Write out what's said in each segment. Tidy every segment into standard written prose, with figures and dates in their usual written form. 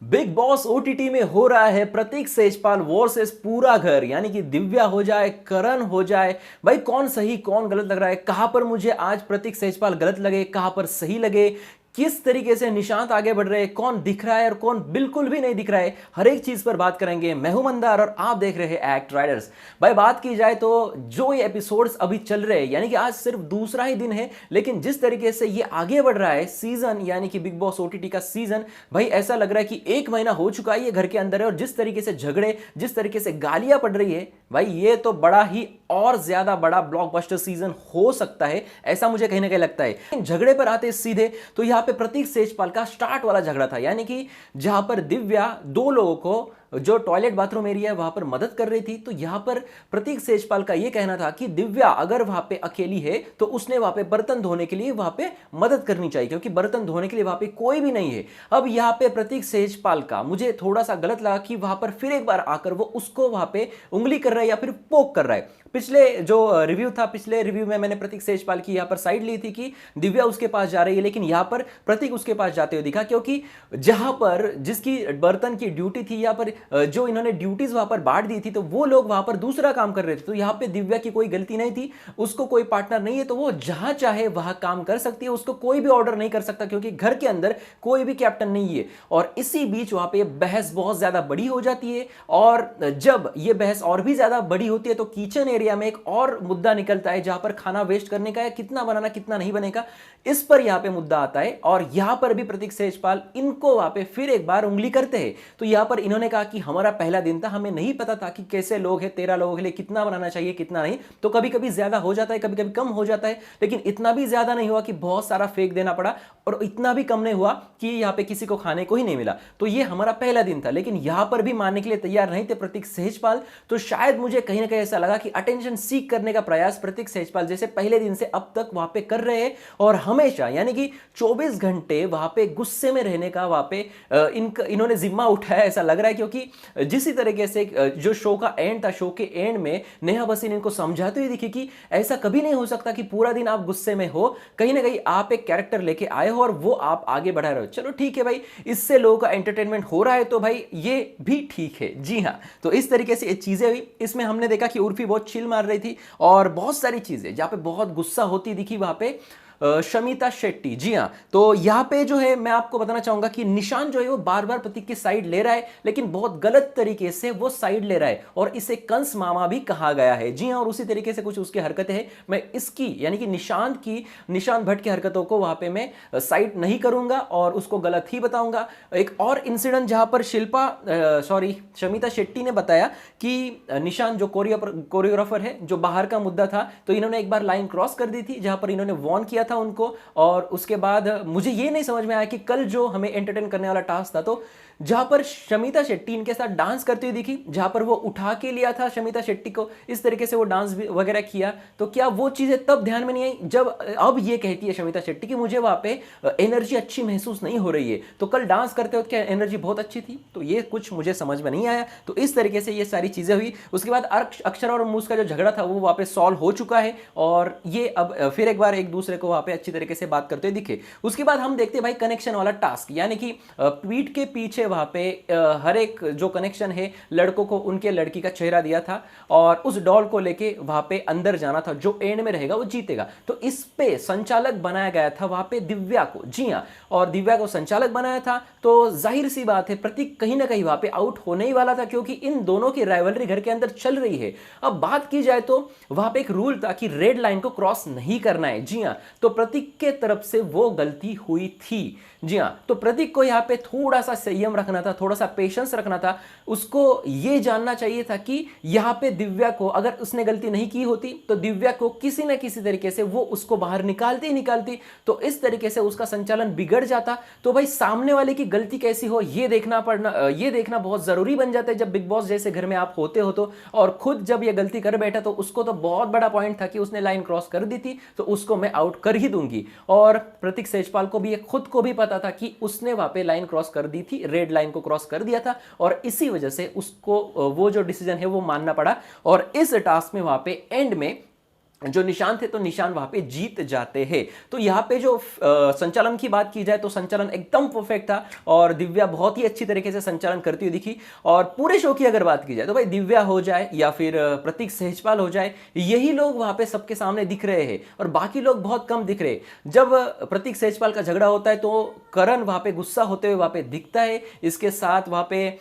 Big boss OTT में हो रहा है प्रतीक सेजपाल वर्सेस पूरा घर, यानी कि दिव्या हो जाए, करण हो जाए। भाई कौन सही कौन गलत लग रहा है? कहां पर मुझे आज प्रतीक सेजपाल गलत लगे, कहां पर सही लगे? किस तरीके से निशांत आगे बढ़ रहे हैं, कौन दिख रहा है और कौन बिल्कुल भी नहीं दिख रहा है, हर एक चीज पर बात करेंगे। मैं हूं मंदार और आप देख रहे हैं एक्ट राइडर्स। भाई बात की जाए तो जो ये एपिसोड्स अभी चल रहे हैं, यानी कि आज सिर्फ दूसरा ही दिन है, लेकिन जिस तरीके से ये आगे बढ़ रहा है सीजन, यानी कि बिग बॉस ओटीटी का सीजन, भाई ऐसा लग रहा है कि एक महीना हो चुका है ये घर के अंदर है। और जिस तरीके से झगड़े, जिस तरीके से गालियां पड़ रही है, भाई ये तो बड़ा ही और ज्यादा बड़ा ब्लॉकबस्टर सीजन हो सकता है, ऐसा मुझे कहीं ना कहीं लगता है। झगड़े पर आते सीधे तो यहां पे प्रतीक सेजपाल का स्टार्ट वाला झगड़ा था, यानी कि जहां पर दिव्या दो लोगों को जो टॉयलेट बाथरूम एरिया है वहां पर मदद कर रही थी। तो यहां पर प्रतीक सेजपाल का यह कहना था कि दिव्या अगर वहां पे अकेली है तो उसने वहां पे बर्तन धोने के लिए वहां पे मदद करनी चाहिए, क्योंकि बर्तन धोने के लिए वहां पे कोई भी नहीं है। अब यहां पे प्रतीक सेजपाल का मुझे थोड़ा सा गलत लगा कि वहां पर फिर एक बार आकर वो उसको वहां पे उंगली कर रहा है या फिर पोक कर रहा है। पिछले जो रिव्यू था, पिछले रिव्यू में मैंने प्रतीक सेजपाल की यहां पर साइड ली थी कि दिव्या उसके पास जा रही है, लेकिन यहां पर प्रतीक उसके पास जाते हुए दिखा, क्योंकि जहां पर जिसकी बर्तन की ड्यूटी थी, यहां पर जो इन्होंने ड्यूटीज वहां पर बांट दी थी, तो वो लोग वहां पर दूसरा काम कर रहे थे। तो यहां पे दिव्या की कोई गलती नहीं थी, उसको कोई पार्टनर नहीं है, तो वो जहां चाहे वहां काम कर सकती है, उसको कोई भी ऑर्डर नहीं कर सकता, क्योंकि घर के अंदर कोई भी कैप्टन नहीं है। और इसी बीच वहां पे बहस बहुत ज्यादा बड़ी हो जाती है, और जब ये बहस और भी ज्यादा बड़ी होती है तो किचन एरिया में एक और मुद्दा निकलता है, जहां पर खाना वेस्ट करने का या कितना बनाना कितना नहीं बनेगा, इस पर यहां पे मुद्दा आता है। और यहां पर भी प्रतीक सेजपाल इनको वहां पे फिर एक बार उंगली करते हैं। तो यहां पर इन्होंने कहा कि हमारा पहला दिन था, हमें नहीं पता था कि कैसे लोग हैं, 13 लोगों के लिए कितना बनाना चाहिए कितना नहीं, तो कभी कभी ज्यादा हो जाता है, कभी कभी कम हो जाता है, लेकिन इतना भी ज्यादा नहीं हुआ कि बहुत सारा फेंक देना पड़ा, और इतना भी कम नहीं हुआ कि यहां पे किसी को खाने को ही नहीं मिला। तो ये हमारा पहला दिन था, लेकिन यहां पर भी मानने के लिए तैयार नहीं थे प्रतीक सेजपाल। तो शायद मुझे कहीं ना कहीं ऐसा लगा कि अटेंशन सीख करने का प्रयास प्रतीक सेजपाल जैसे पहले दिन से अब तक वहां पे कर रहे हैं, और हमेशा यानी कि 24 घंटे वहां पे गुस्से में रहने का वहां पे इन्होंने जिम्मा उठाया, ऐसा लग रहा है। क्योंकि जिस तरीके से जो शो का एंड था, शो के एंड में नेहा भसीन इनको समझाते हुए दिखी कि ऐसा कभी नहीं हो सकता कि पूरा दिन आप गुस्से में हो, कहीं ना कहीं आप एक कैरेक्टर लेके आए हो और वो आप आगे बढ़ा रहे हो। चलो ठीक है भाई, इससे लोगों का एंटरटेनमेंट हो रहा है तो भाई ये भी ठीक है। जी हाँ, तो इस तरीके से ये चीजें हुई। इसमें हमने देखा कि उर्फी बहुत चिल मार रही थी, और बहुत सारी चीजें जहां पे बहुत गुस्सा होती दिखी वहां पे शमिता शेट्टी। जी हाँ, तो यहां पे जो है मैं आपको बताना चाहूंगा कि निशान जो है वो बार बार प्रतीक की साइड ले रहा है, लेकिन बहुत गलत तरीके से वो साइड ले रहा है, और इसे कंस मामा भी कहा गया है। जी हाँ, और उसी तरीके से कुछ उसकी हरकतें हैं। मैं इसकी यानी कि निशांत भट्ट की हरकतों को वहां पे मैं साइड नहीं करूंगा और उसको गलत ही बताऊंगा। एक और इंसिडेंट जहां पर शमिता शेट्टी ने बताया कि निशांत जो कोरियोग्राफर है, जो बाहर का मुद्दा था, तो इन्होंने एक बार लाइन क्रॉस कर दी थी, जहां पर इन्होंने वॉर्न किया था उनको। और उसके बाद मुझे ये नहीं समझ में आया कि कल जो हमें एंटरटेन करने वाला टास्क था, तो जहां पर शमिता शेट्टी इनके साथ डांस करती हुई दिखी, जहां पर वो उठा के लिया था शमिता शेट्टी को, इस तरीके से वो डांस वगैरह किया, तो क्या वो चीजें तब ध्यान में नहीं आई जब अब ये कहती है शमिता शेट्टी कि मुझे वहां पे एनर्जी अच्छी महसूस नहीं हो रही है? तो कल डांस करते वक्त क्या एनर्जी बहुत अच्छी थी? तो ये कुछ मुझे समझ में नहीं आया। तो इस तरीके से ये सारी चीजें हुई। उसके बाद अक्षर और मूस का जो झगड़ा था वो वहां पे सॉल्व हो चुका है, और ये अब फिर एक बार एक दूसरे को वहां पे अच्छी तरीके से बात करते हुए दिखे। उसके बाद हम देखते हैं भाई कनेक्शन वाला टास्क, यानी कि पीठ के पीछे वहां पे हर एक जो कनेक्शन है लड़कों को उनके लड़की का चेहरा दिया था, और उस डॉल को लेके वहां पे अंदर जाना था, जो एंड में रहेगा वो जीतेगा। तो इस पे संचालक बनाया गया था वहां पे दिव्या को। जी हां, और दिव्या को संचालक बनाया था, तो जाहिर सी बात है प्रतीक कहीं ना कहीं वहां पे आउट होने ही वाला था, क्योंकि इन दोनों की राइवलरी घर के अंदर चल रही है। अब बात की जाए तो वहां पे एक रूल था कि रेड लाइन को क्रॉस नहीं करना है। जी हां, तो प्रतीक के तरफ से वो गलती हुई थी। जी हां, तो प्रतीक को यहां पे थोड़ा सा संयम रखना था, थोड़ा सा पेशेंस रखना था। उसको यह जानना चाहिए था कि यहां पे दिव्या को अगर उसने गलती नहीं की होती तो दिव्या को किसी ना किसी तरीके से वो उसको बाहर निकालती ही निकालती, तो इस तरीके से उसका संचालन बिगड़ जाता। तो भाई सामने वाले की गलती कैसी हो ये देखना बहुत जरूरी बन जाता है जब बिग बॉस जैसे घर में आप होते हो तो। और खुद जब ये गलती कर बैठा तो उसको तो बहुत बड़ा पॉइंट था कि उसने लाइन क्रॉस कर दी थी, तो उसको मैं आउट कर ही दूंगी। और प्रतीक सेजपाल को भी खुद को भी पता था कि उसने वहां पे लाइन क्रॉस कर दी थी, रेड लाइन को क्रॉस कर दिया था, और इसी वजह से उसको वो जो डिसीजन है वो मानना पड़ा। और इस टास्क में वहां पे एंड में जो निशान थे तो निशान वहां पे जीत जाते हैं। तो यहाँ पे जो संचालन की बात की जाए तो संचालन एकदम परफेक्ट था और दिव्या बहुत ही अच्छी तरीके से संचालन करती हुई दिखी। और पूरे शो की अगर बात की जाए तो भाई दिव्या हो जाए या फिर प्रतीक सहजपाल हो जाए, यही लोग वहां पे सबके सामने दिख रहे हैं और बाकी लोग बहुत कम दिख रहे। जब प्रतीक सहजपाल का झगड़ा होता है तो करण वहां पे गुस्सा होते हुए वहां पे दिखता है। इसके साथ वहां पे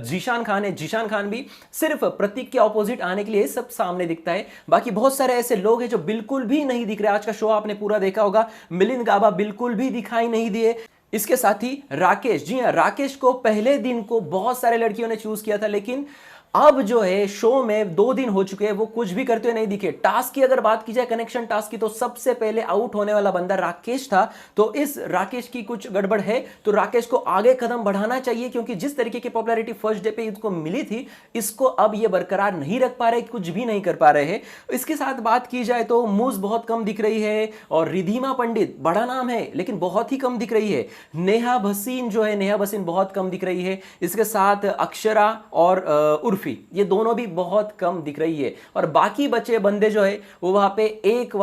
जीशान खान है, जीशान खान भी सिर्फ प्रतीक के ऑपोजिट आने के लिए सब सामने दिखता है। बाकी बहुत सारे ऐसे लोग हैं जो बिल्कुल भी नहीं दिख रहे। आज का शो आपने पूरा देखा होगा, मिलिंद गाबा बिल्कुल भी दिखाई नहीं दिए। इसके साथ ही राकेश, जी हां, राकेश को पहले दिन को बहुत सारे लड़कियों ने चूज किया था, लेकिन अब जो है शो में 2 दिन हो चुके हैं, वो कुछ भी करते हुए नहीं दिखे। टास्क की अगर बात की जाए, कनेक्शन टास्क की, तो सबसे पहले आउट होने वाला बंदा राकेश था। तो इस राकेश की कुछ गड़बड़ है, तो राकेश को आगे कदम बढ़ाना चाहिए, क्योंकि जिस तरीके की पॉपुलैरिटी फर्स्ट डे पे इसको मिली थी, इसको अब ये बरकरार नहीं रख पा रहे, कुछ भी नहीं कर पा रहे हैं। इसके साथ बात की जाए तो मूज बहुत कम दिख रही है और रिधिमा पंडित बड़ा नाम है लेकिन बहुत ही कम दिख रही है। नेहा भसीन जो है, नेहा भसीन बहुत कम दिख रही है। इसके साथ अक्षरा और उर्फी, ये दोनों भी बहुत कम दिख रही है। और बाकी बचे बंदे जो है वो वहां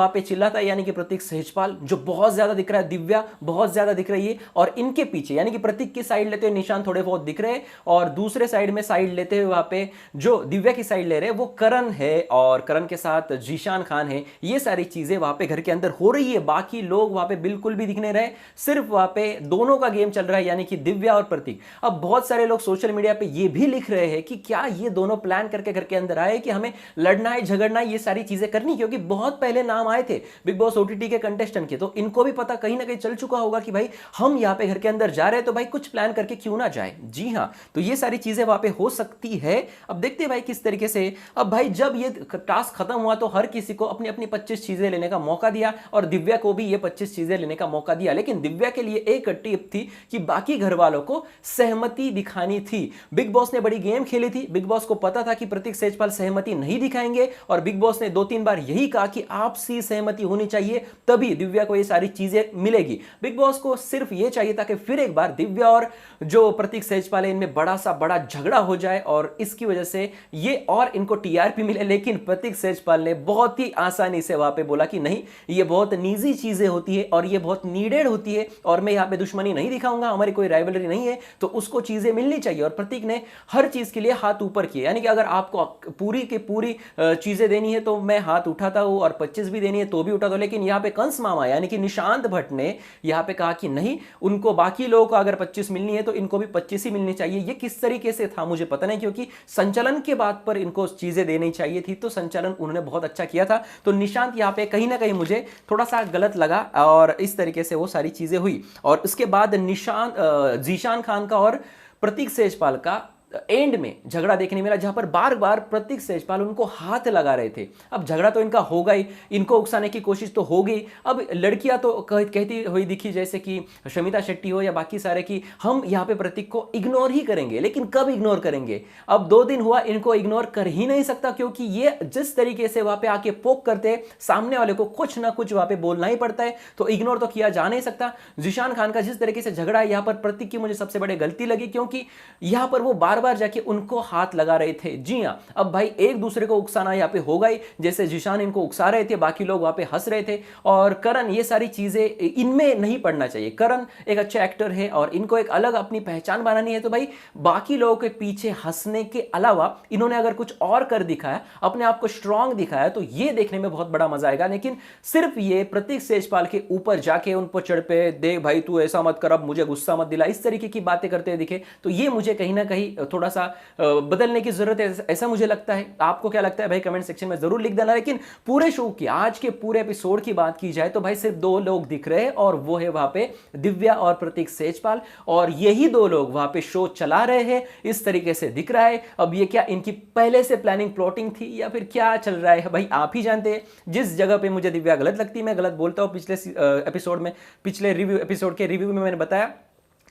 पे चिल्लाता है, यानी कि प्रतीक सहजपाल जो बहुत ज्यादा दिख रहा है, दिव्या बहुत ज्यादा दिख रही है, और इनके पीछे यानी कि प्रतीक की साइड लेते हुए निशान थोड़े बहुत दिख रहे हैं, और दूसरे साइड में साइड लेते हुए वहां पे जो दिव्या की साइड ले रहे हैं वो करण है, और करण के साथ जीशान खान है। ये सारी चीजें वहां पे घर के अंदर हो रही है। बाकी लोग वहां पे बिल्कुल भी दिख नहीं रहे, सिर्फ वहां पे दोनों का गेम चल रहा है, यानी कि दिव्या और प्रतीक। अब बहुत सारे लोग सोशल मीडिया पे ये भी लिख रहे हैं कि क्या ये दोनों प्लान करके घर के अंदर आए कि हमें लड़ना है, झगड़ना है, ये सारी चीजें करनी, क्योंकि बहुत पहले नाम आए थे बिग बॉस ओटीटी के कंटेस्टेंट के, तो इनको भी पता कहीं ना कहीं चल चुका होगा कि भाई हम यहां पे घर के अंदर जा रहे हैं, तो भाई कुछ प्लान करके क्यों ना जाए। जी हां, तो ये सारी चीजें वहां पे हो सकती है। अब देखते हैं भाई किस तरीके से। अब भाई जब ये टास्क खत्म हुआ तो हर किसी को अपनी अपनी 25 चीजें लेने का मौका दिया, और दिव्या को भी ये 25 चीजें लेने का मौका दिया। लेकिन दिव्या के लिए एक टिप थी कि बाकी घर वालों को सहमति दिखानी थी। बिग बॉस ने बड़ी गेम खेली थी, बिग बॉस को पता था कि प्रतीक सहजपाल सहमति नहीं दिखाएंगे, और बिग बॉस ने 2-3 बार यही कहा कि आपसी सहमति होनी चाहिए, तभी दिव्या को ये सारी चीजें मिलेगी। बिग बॉस को सिर्फ ये चाहिए था कि फिर एक बार दिव्या और जो प्रतीक सहजपाल है इनमें बड़ा झगड़ा हो जाए, और इसकी वजह से ये और इनको टीआरपी मिले। लेकिन प्रतीक सहजपाल ने बहुत ही आसानी से वहां पे बोला कि नहीं, ये बहुत निजी चीजें होती है और ये बहुत नीडेड होती है, और मैं यहां पे दुश्मनी नहीं दिखाऊंगा, हमारी कोई राइवलरी नहीं है, तो उसको चीजें मिलनी चाहिए। और प्रतीक ने हर चीज के लिए हाथ ऊपर किए, यानी कि अगर आपको पूरी की पूरी चीजें देनी है तो मैं हाथ उठाता हूं, और 25 भी देनी है तो भी उठाता हूं। लेकिन यहां पे कंस मामा यानी कि निशांत भट्ट ने यहां पे कहा कि नहीं, उनको बाकी लोगों को अगर 25 मिलनी है तो इनको भी 25 ही मिलनी चाहिए। ये किस तरीके से था मुझे पता नहीं, क्योंकि संचालन के बाद पर इनको चीजें देनी चाहिए थी, तो संचालन उन्होंने बहुत अच्छा किया था। तो निशांत यहां पे कहीं ना कहीं मुझे थोड़ा सा गलत लगा, और इस तरीके से वो सारी चीजें हुई। और उसके बाद जीशान खान का और प्रतीक सहजपाल का एंड में झगड़ा देखने मिला, जहां पर बार बार प्रतीक सहजपाल उनको हाथ लगा रहे थे। अब झगड़ा तो इनका होगा ही, इनको उकसाने की कोशिश तो हो गई। अब लड़कियां तो कहती हुई दिखी, जैसे कि शमिता शेट्टी हो या बाकी सारे, कि हम यहां पे प्रतीक को इग्नोर ही करेंगे। लेकिन कब इग्नोर करेंगे? अब 2 दिन हुआ, इनको इग्नोर कर ही नहीं सकता, क्योंकि ये जिस तरीके से वहां पे आके पोक करते, सामने वाले को कुछ ना कुछ वहां पे बोलना ही पड़ता है, तो इग्नोर तो किया जा नहीं सकता। जीशान खान का जिस तरीके से झगड़ा है, यहां पर प्रतीक की मुझे सबसे बड़ी गलती लगी, क्योंकि यहां पर वो बार बार जाके उनको हाथ लगा रहे थे। जी हां, अब भाई एक दूसरे को उकसाना यहां पे होगा ही, जैसे जीशान इनको उकसा रहे थे, बाकी लोग वहां पे हंस रहे थे। और करण, ये सारी चीजें इनमें नहीं पड़ना चाहिए। करण एक अच्छा एक्टर है और इनको एक अलग अपनी पहचान बनानी है, तो भाई बाकी लोगों के पीछे हंसने के अलावा इन्होंने अगर कुछ और कर दिखाया, अपने आप को स्ट्रांग दिखाया, तो ये देखने में बहुत बड़ा मजा आएगा। लेकिन सिर्फ ये प्रतीक सहजपाल के ऊपर जाके उन पर चढ़ पे, देख भाई तू ऐसा मत कर, अब मुझे गुस्सा मत दिला, इस तरीके की बातें करते दिखे, तो ये मुझे कहीं ना कहीं थोड़ा सा बदलने की जरूरत है, ऐसा मुझे लगता है। आपको क्या लगता है भाई, कमेंट सेक्शन में जरूर लिख देना। लेकिन पूरे शो की, आज के पूरे एपिसोड की बात की जाए तो भाई सिर्फ 2 लोग दिख रहे हैं, और वो है वहां पे दिव्या और प्रतीक सहजपाल, और यही 2 लोग वहां पे शो चला रहे हैं, इस तरीके से दिख रहा है। अब ये क्या इनकी पहले से प्लानिंग प्लॉटिंग थी या फिर क्या चल रहा है भाई, आप ही जानते हैं। जिस जगह पे मुझे दिव्या गलत लगती है, मैं गलत बोलता हूं। पिछले एपिसोड में, पिछले रिव्यू एपिसोड के रिव्यू में मैंने बताया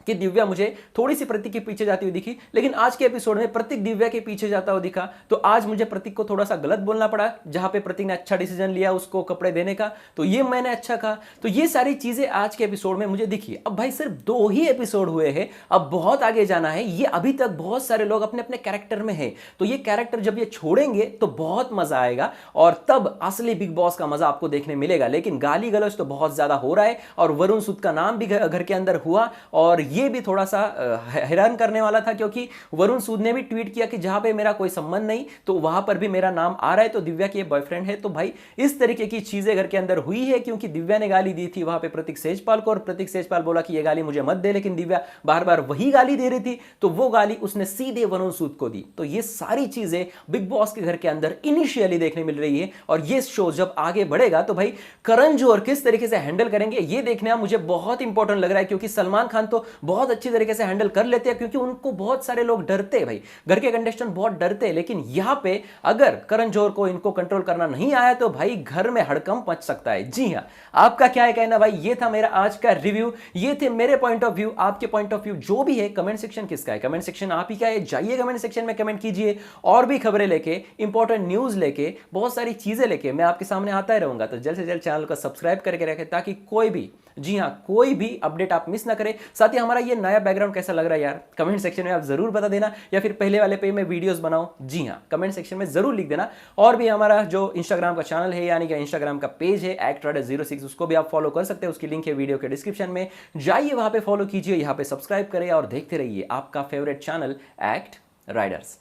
कि दिव्या मुझे थोड़ी सी प्रतीक के पीछे जाती हुई दिखी, लेकिन आज के एपिसोड में प्रतीक दिव्या के पीछे जाता हुआ दिखा। तो आज मुझे प्रतीक को थोड़ा सा गलत बोलना पड़ा, जहां पे प्रतीक ने अच्छा डिसीजन लिया उसको कपड़े देने का, तो ये मैंने अच्छा कहा। तो ये सारी चीजें आज के एपिसोड में मुझे दिखी। अब भाई सिर्फ 2 ही एपिसोड हुए हैं, अब बहुत आगे जाना है। ये अभी तक बहुत सारे लोग अपने अपने कैरेक्टर में है, तो ये कैरेक्टर जब ये छोड़ेंगे तो बहुत मजा आएगा और तब असली बिग बॉस का मजा आपको देखने मिलेगा। लेकिन गाली गलौज तो बहुत ज्यादा हो रहा है और वरुण सूद का नाम भी घर के अंदर हुआ, और ये भी थोड़ा सा हैरान करने वाला था, क्योंकि वरुण सूद ने भी ट्वीट किया कि जहां पे मेरा कोई संबंध नहीं तो वहां पर भी मेरा नाम आ रहा है, तो दिव्या की बॉयफ्रेंड है। तो भाई इस तरीके की चीजें घर के अंदर हुई है, क्योंकि दिव्या ने गाली दी थी वहां पे प्रतीक सेजपाल को, और प्रतीक सेजपाल बोला कि ये गाली मुझे मत दे, लेकिन दिव्या बार बार वही गाली दे रही थी, तो वो गाली उसने सीधे वरुण सूद को दी। तो ये सारी चीजें बिग बॉस के घर के अंदर इनिशियली देखने मिल रही है, और ये शो जब आगे बढ़ेगा तो भाई करण जौहर किस तरीके से हैंडल करेंगे ये देखना मुझे बहुत इंपॉर्टेंट लग रहा है, क्योंकि सलमान खान तो बहुत अच्छी तरीके से हैंडल कर लेते हैं, क्योंकि उनको बहुत सारे लोग डरते हैं भाई, घर के कंटेस्टेंट बहुत डरते हैं। लेकिन यहां पे अगर करण जौहर को इनको कंट्रोल करना नहीं आया तो भाई घर में हड़कंप मच सकता है। जी हां, आपका क्या है कहना भाई? ये था मेरा आज का रिव्यू, ये थे मेरे पॉइंट ऑफ व्यू। आपके पॉइंट ऑफ व्यू जो भी है, कमेंट सेक्शन किसका है? कमेंट सेक्शन आप ही का है, जाइए कमेंट सेक्शन में कमेंट कीजिए। और भी खबरें लेके, इंपॉर्टेंट न्यूज लेके, बहुत सारी चीजें लेके मैं आपके सामने आता ही रहूंगा। तो जल्द से जल्द चैनल को सब्सक्राइब करके रखें, ताकि कोई भी, जी हां, कोई भी अपडेट आप मिस ना करें। साथ ही हमारा ये नया बैकग्राउंड कैसा लग रहा है यार, कमेंट सेक्शन में आप जरूर बता देना, या फिर पहले वाले पे मैं वीडियोस बनाऊं, जी हां, कमेंट सेक्शन में जरूर लिख देना। और भी हमारा जो इंस्टाग्राम का चैनल है, यानी कि इंस्टाग्राम का पेज है एक्टराइडर06, उसको भी आप फॉलो कर सकते हैं, उसकी लिंक है वीडियो के डिस्क्रिप्शन में, जाइए वहां पे फॉलो कीजिए, यहां पे सब्सक्राइब करें और देखते रहिए आपका फेवरेट चैनल एक्ट राइडर्स।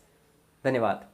धन्यवाद।